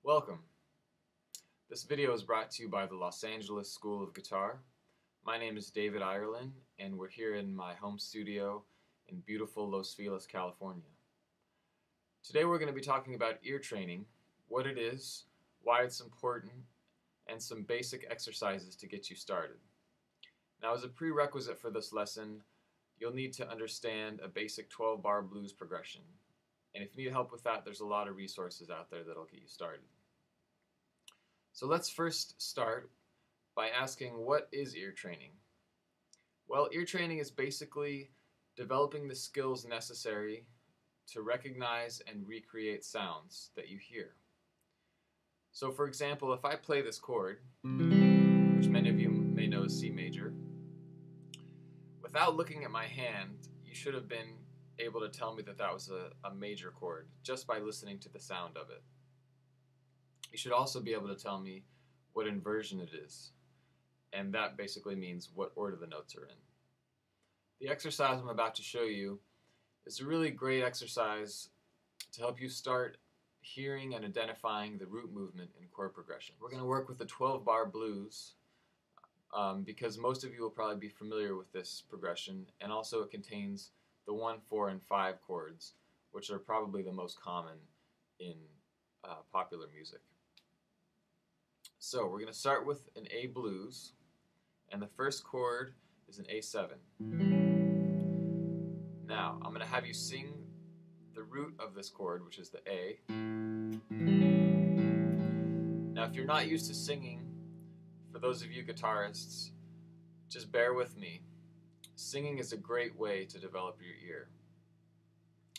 Welcome. This video is brought to you by the Los Angeles School of Guitar. My name is David Ireland, and we're here in my home studio in beautiful Los Feliz, California. Today we're going to be talking about ear training, what it is, why it's important, and some basic exercises to get you started. Now, as a prerequisite for this lesson, you'll need to understand a basic 12-bar blues progression. And if you need help with that, there's a lot of resources out there that'll get you started. So let's first start by asking, what is ear training? Well, ear training is basically developing the skills necessary to recognize and recreate sounds that you hear. So for example, if I play this chord, which many of you may know as C major, without looking at my hand, you should have been able to tell me that that was a major chord just by listening to the sound of it. You should also be able to tell me what inversion it is, and that basically means what order the notes are in. The exercise I'm about to show you is a really great exercise to help you start hearing and identifying the root movement in chord progression. We're going to work with the 12-bar blues because most of you will probably be familiar with this progression, and also it contains the 1, 4, and 5 chords, which are probably the most common in popular music. So we're going to start with an A blues, and the first chord is an A7. Now, I'm going to have you sing the root of this chord, which is the A. Now, if you're not used to singing, for those of you guitarists, just bear with me. Singing is a great way to develop your ear.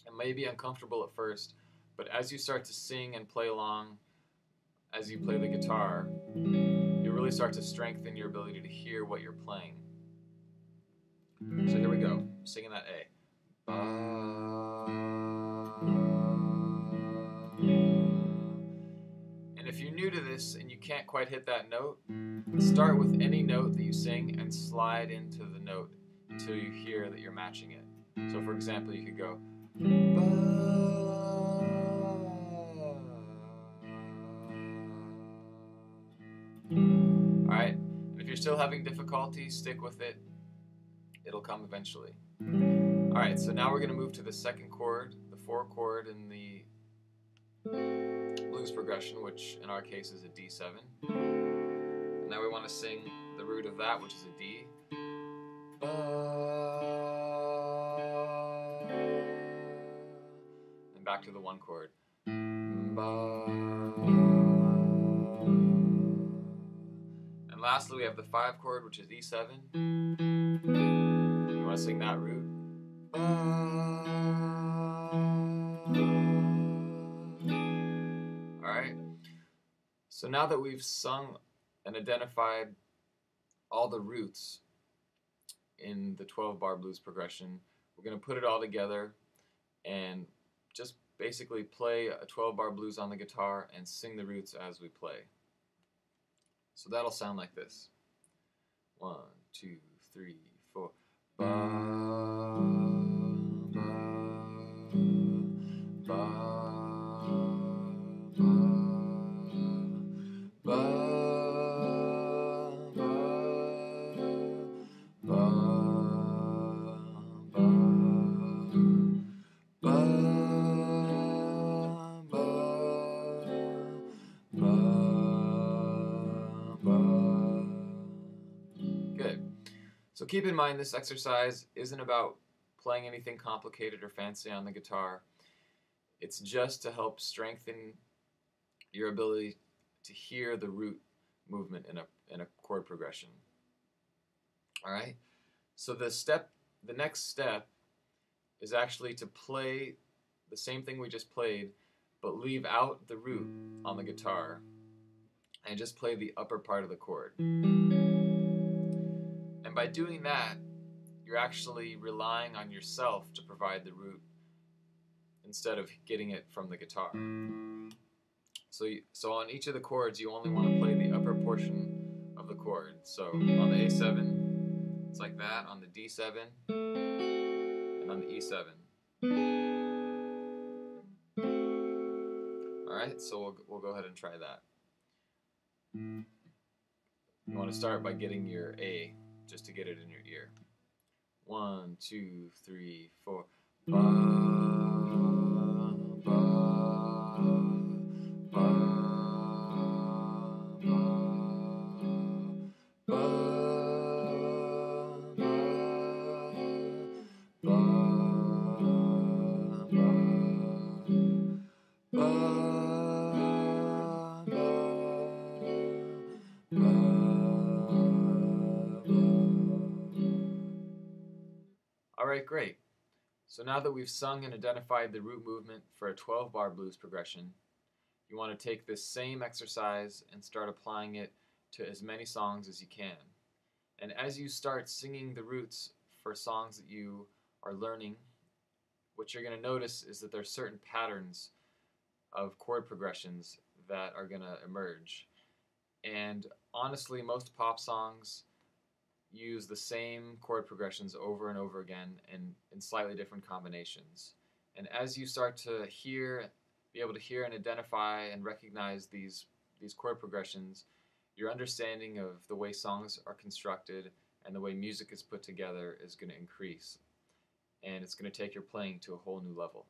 It may be uncomfortable at first, but as you start to sing and play along, as you play the guitar, you really start to strengthen your ability to hear what you're playing. So here we go, singing that A. And if you're new to this and you can't quite hit that note, start with any note that you sing and slide into the note until you hear that you're matching it. So for example, you could go Alright, and if you're still having difficulty, stick with it. It'll come eventually. Alright, so now we're going to move to the second chord, the 4 chord in the blues progression, which in our case is a D7. And now we want to sing the root of that, which is a D. And back to the 1 chord. And lastly, we have the 5 chord, which is E7. You want to sing that root. Alright, so now that we've sung and identified all the roots in the 12-bar blues progression, we're going to put it all together and just basically play a 12-bar blues on the guitar and sing the roots as we play. So that'll sound like this. 1, 2, 3, 4. Ba, ba, ba, ba, ba, ba, ba, ba, ba, ba. Good. So keep in mind, this exercise isn't about playing anything complicated or fancy on the guitar. It's just to help strengthen your ability to hear the root movement in a chord progression. All right? So the next step is actually to play the same thing we just played, but leave out the root on the guitar and just play the upper part of the chord. And by doing that, you're actually relying on yourself to provide the root instead of getting it from the guitar. So on each of the chords, you only want to play the upper portion of the chord. So on the A7, it's like that. On the D7, and on the E7. Alright, so we'll go ahead and try that. You want to start by getting your A, just to get it in your ear. 1, 2, 3, 4. Ba, ba, ba, ba, ba, ba, ba, Alright, great. So now that we've sung and identified the root movement for a 12-bar blues progression, you want to take this same exercise and start applying it to as many songs as you can. And as you start singing the roots for songs that you are learning, what you're going to notice is that there's certain patterns of chord progressions that are going to emerge. And honestly, most pop songs use the same chord progressions over and over again in slightly different combinations. And as you start to be able to hear and identify and recognize these chord progressions, your understanding of the way songs are constructed and the way music is put together is going to increase. And it's going to take your playing to a whole new level.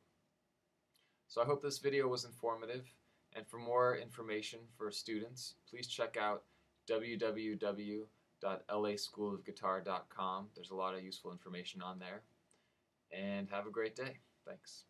So I hope this video was informative, and for more information for students, please check out www.laschoolofguitar.com. There's a lot of useful information on there. And have a great day. Thanks.